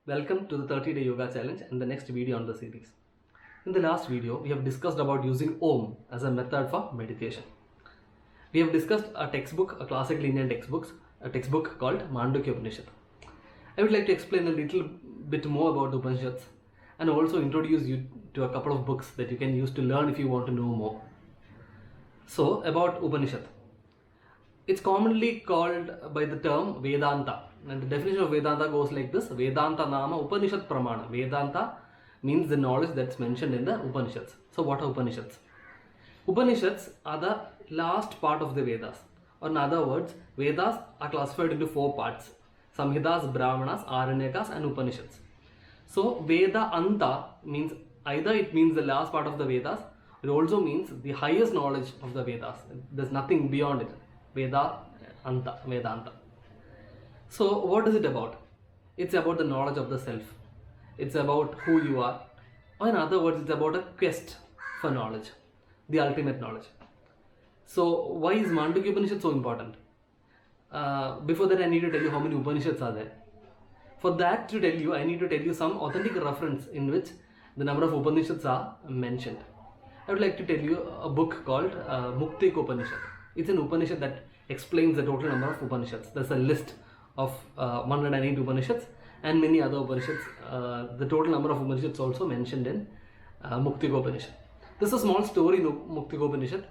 Welcome to the 30-day yoga challenge and the next video on the series. In the last video, we have discussed about using Om as a method for meditation. We have discussed a textbook, a classical Indian a textbook called Mandukya Upanishad. I would like to explain a little bit more about the Upanishads and also introduce you to a couple of books that you can use to learn if you want to know more. So, about Upanishad. It's commonly called by the term Vedanta, and the definition of Vedanta goes like this: Vedanta Nama Upanishad Pramana. Vedanta means the knowledge that's mentioned in the Upanishads. So what are Upanishads? Upanishads are the last part of the Vedas, or in other words, Vedas are classified into 4 parts: Samhitas, Brahmanas, Aranyakas and Upanishads. So Veda Anta means either it means the last part of the Vedas, it also means the highest knowledge of the Vedas. There's nothing beyond it. Vedanta. So what is it about? It's about the knowledge of the self. It's about who you are. Or in other words, it's about a quest for knowledge, the ultimate knowledge. So why is Mandukya Upanishad so important? Before that, I need to tell you how many Upanishads are there. For that to tell you, I need to tell you some authentic reference in which the number of Upanishads are mentioned. I would like to tell you a book called Mukti Upanishad. It's an Upanishad that explains the total number of Upanishads. There's a list of 108 Upanishads and many other Upanishads. The total number of Upanishads also mentioned in Mukti Upanishad. This is a small story in Mukti Upanishad.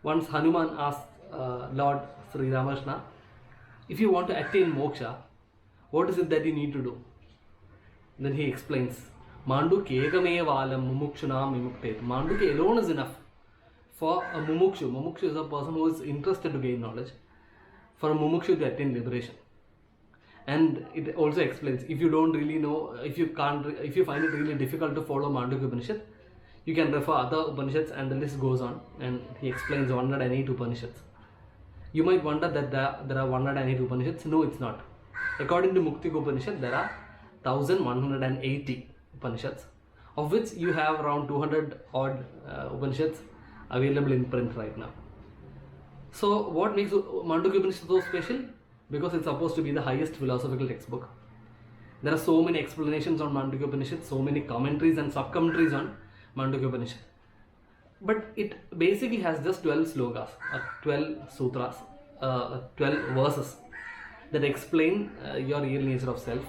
Once Hanuman asked Lord Sri Ramakrishna, if you want to attain moksha, what is it that you need to do? Then he explains, Mandukya Egamevalam Mumukshunam Vimuktet. Mandukya alone is enough. For a mumukshu, mumukshu is a person who is interested to gain knowledge. For a mumukshu to attain liberation. And it also explains, if you don't really know, if you find it really difficult to follow Mandukya Upanishad, you can refer other Upanishads and the list goes on, and he explains 108 Upanishads. You might wonder that there are 108 Upanishads. No, it's not. According to Mukti Upanishad, there are 1180 Upanishads, of which you have around 200 odd Upanishads available in print right now. So what makes Mandukya Upanishad so special? Because it's supposed to be the highest philosophical textbook. There are so many explanations on Mandukya Upanishad, so many commentaries and sub-commentaries on Mandukya Upanishad. But it basically has just 12 slokas, 12 sutras, 12 verses that explain your real nature of self.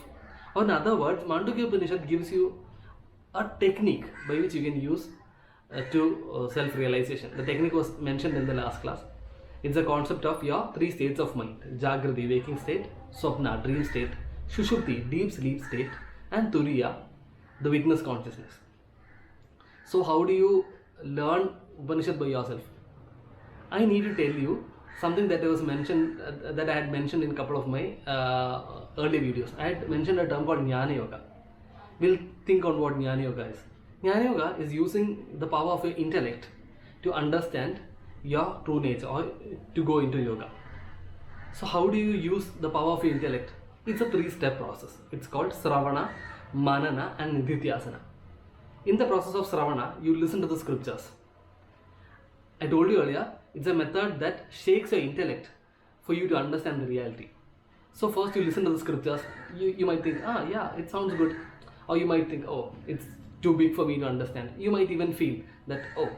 Or in other words, Mandukya Upanishad gives you a technique by which you can use to self-realization. The technique was mentioned in the last class. It's a concept of your 3 states of mind: Jagrati, waking state; Swapna, dream state; Shushupti, deep sleep state; and Turiya, the witness consciousness. So how do you learn Upanishad by yourself? I need to tell you something that was mentioned, that I had mentioned in a couple of my early videos. I had mentioned a term called Jnana Yoga. We'll think on what Jnana Yoga is. Jnana Yoga is using the power of your intellect to understand your true nature or to go into yoga. So how do you use the power of your intellect? It's a 3-step process. It's called Sravana, Manana and Nididhyasana. In the process of Sravana, you listen to the scriptures. I told you earlier, it's a method that shakes your intellect for you to understand the reality. So first you listen to the scriptures. You might think, yeah, it sounds good. Or you might think, oh, it's too big for me to understand. You might even feel that, oh,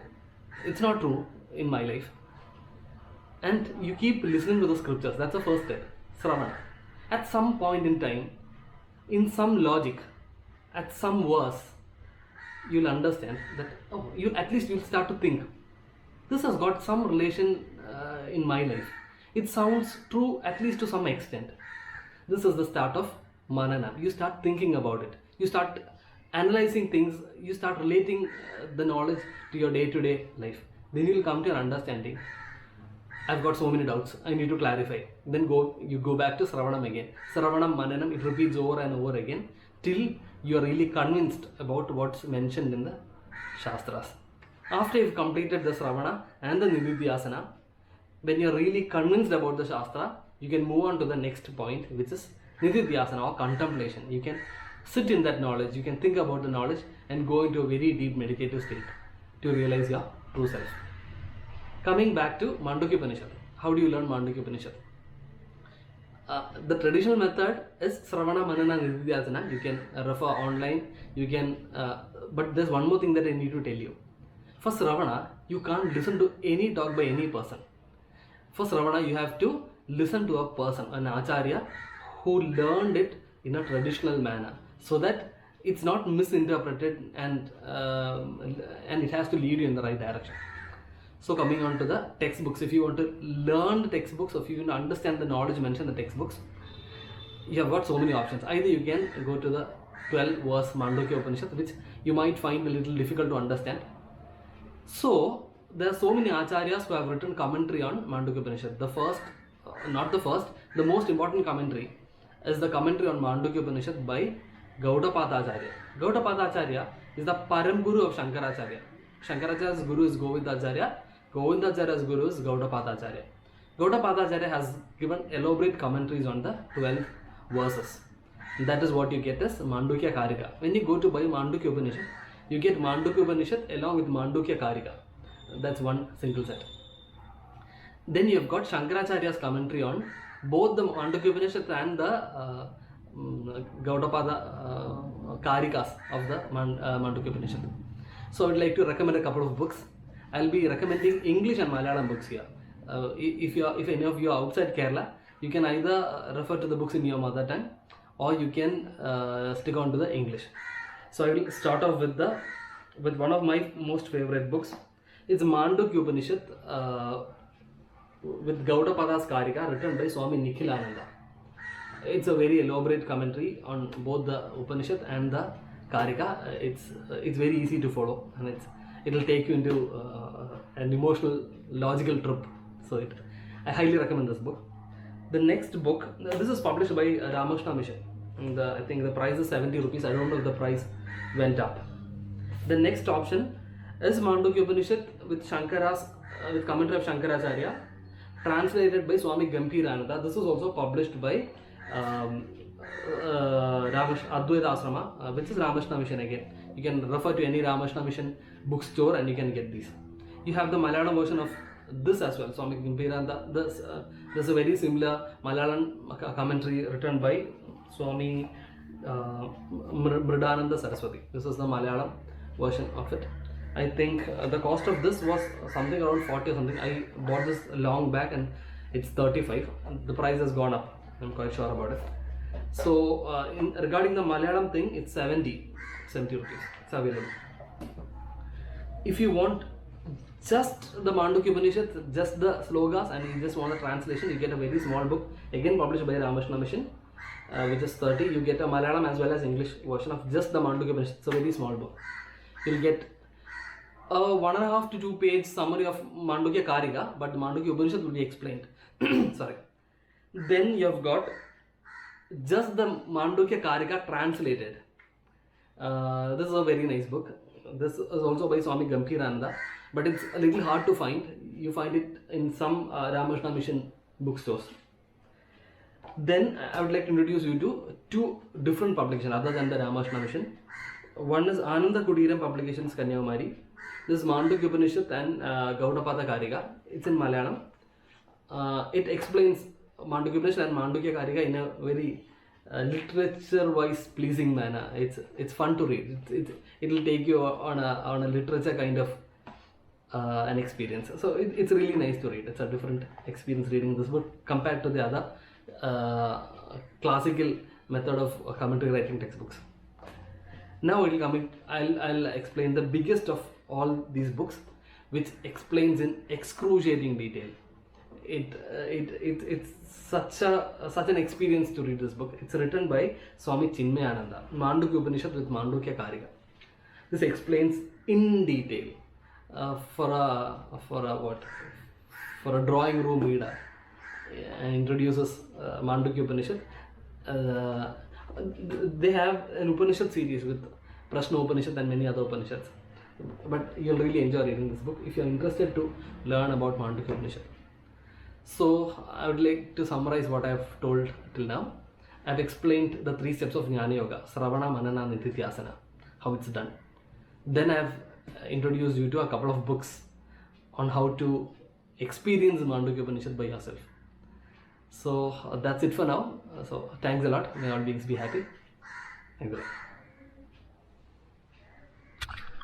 it's not true in my life. And you keep listening to the scriptures. That's the first step, Sravana. At some point in time, in some logic, at some verse, you'll understand that, oh, you'll start to think, this has got some relation in my life. It sounds true at least to some extent. This is the start of Manana. You start thinking about it. You start analyzing things, you start relating the knowledge to your day-to-day life. Then you will come to your understanding. I've got so many doubts, I need to clarify. Then you go back to Sravanam again. Sravanam, Mananam, it repeats over and over again till you are really convinced about what's mentioned in the Shastras. After you've completed the Sravana and the Nididhyasana, when you're really convinced about the Shastra, you can move on to the next point, which is Nididhyasana or contemplation. You can sit in that knowledge, you can think about the knowledge and go into a very deep meditative state to realize your true self. Coming back to Mandukya Upanishad. How do you learn Mandukya Upanishad? The traditional method is Sravana, Manana, Nididhyasana. You can refer online. You can, but there's one more thing that I need to tell you. For Sravana, you can't listen to any talk by any person. For Sravana, you have to listen to a person, an acharya, who learned it in a traditional manner, so that it's not misinterpreted and it has to lead you in the right direction. So coming on to the textbooks, if you want to learn the textbooks, or if you want to understand the knowledge mentioned in the textbooks, you have got so many options. Either you can go to the 12 verse Mandukya Upanishad, which you might find a little difficult to understand. So there are so many acharyas who have written commentary on Mandukya Upanishad. The most important commentary is the commentary on Mandukya Upanishad by Gaudapada Acharya. Gaudapada Acharya is the Param Guru of Shankaracharya. Shankaracharya's guru is Govindacharya. Govindacharya's guru is Gaudapada Acharya. Gaudapada Acharya has given elaborate commentaries on the 12 verses. That is what you get as Mandukya Karika. When you go to buy Mandukya Upanishad, you get Mandukya Upanishad along with Mandukya Karika. That's one single set. Then you have got Shankaracharya's commentary on both the Mandukya Upanishad and the Gaudapada Karikas of the Mandukya Upanishad. So I would like to recommend a couple of books. I'll be recommending English and Malayalam books here. If any of you are outside Kerala, you can either refer to the books in your mother tongue, or you can stick on to the English. So I will start off with one of my most favorite books. It's Mandukya Upanishad with Gaudapada's Karika, written by Swami Nikhilananda. It's a very elaborate commentary on both the Upanishad and the Karika. It's very easy to follow, and it'll take you into an emotional, logical trip. So I highly recommend this book. The next book, this is published by Ramakrishna Mission. I think the price is 70 rupees. I don't know if the price went up. The next option is Mandukya Upanishad with with commentary of Shankaracharya, translated by Swami Gambhirananda. This is also published by Advaita Asrama, which is Ramakrishna Mission again. You can refer to any Ramakrishna Mission bookstore and you can get these. You have the Malayalam version of this as well, Swami Gambhirananda. There's a very similar Malayalam commentary written by Swami Mridananda Saraswati. This is the Malayalam version of it. I think the cost of this was something around 40 or something. I bought this long back and it's 35. The price has gone up. I'm quite sure about it. So regarding the Malayalam thing, it's 70 rupees. It's available. If you want just the Mandukya Upanishad, just the slogas, and you just want a translation, you get a very small book, again published by Ramakrishna Mission, which is 30. You get a Malayalam as well as English version of just the Mandukya Upanishad. It's a very small book. You'll get a 1.5 to 2 page summary of Mandukya Karika, but the Mandukya Upanishad will be explained. Sorry. Then you have got just the Mandukya Karika translated. This is a very nice book. This is also by Swami Gambhirananda, but it's a little hard to find. You find it in some Ramakrishna Mission bookstores. Then I would like to introduce you to two different publications other than the Ramakrishna Mission. One is Ananda Kudiram Publications, Kanyakumari. This is Mandukya Upanishad and Gaudapada Karika. It's in Malayalam. It explains Mandukya Upanishad and Mandukya Karika in a very literature-wise pleasing manner. It's fun to read. It will take you on a literature kind of an experience. So it's really nice to read. It's a different experience reading this book compared to the other classical method of commentary writing textbooks. Now I'll explain the biggest of all these books, which explains in excruciating detail. It's such an experience to read this book. It's written by Swami Chinmayananda, Mandukya Upanishad with Mandukya Karika. This explains in detail for a drawing room reader, and introduces Mandukya Upanishad. They have an Upanishad series with Prashna Upanishad and many other Upanishads. But you'll really enjoy reading this book if you're interested to learn about Mandukya Upanishad. So I would like to summarize what I've told till now. I've explained the 3 steps of Jnana Yoga: Sravana, Manana, Nididhyasana, how it's done. Then I've introduced you to a couple of books on how to experience Mandukya Upanishad by yourself. So that's it for now. So thanks a lot. May all beings be happy. Thanks a lot.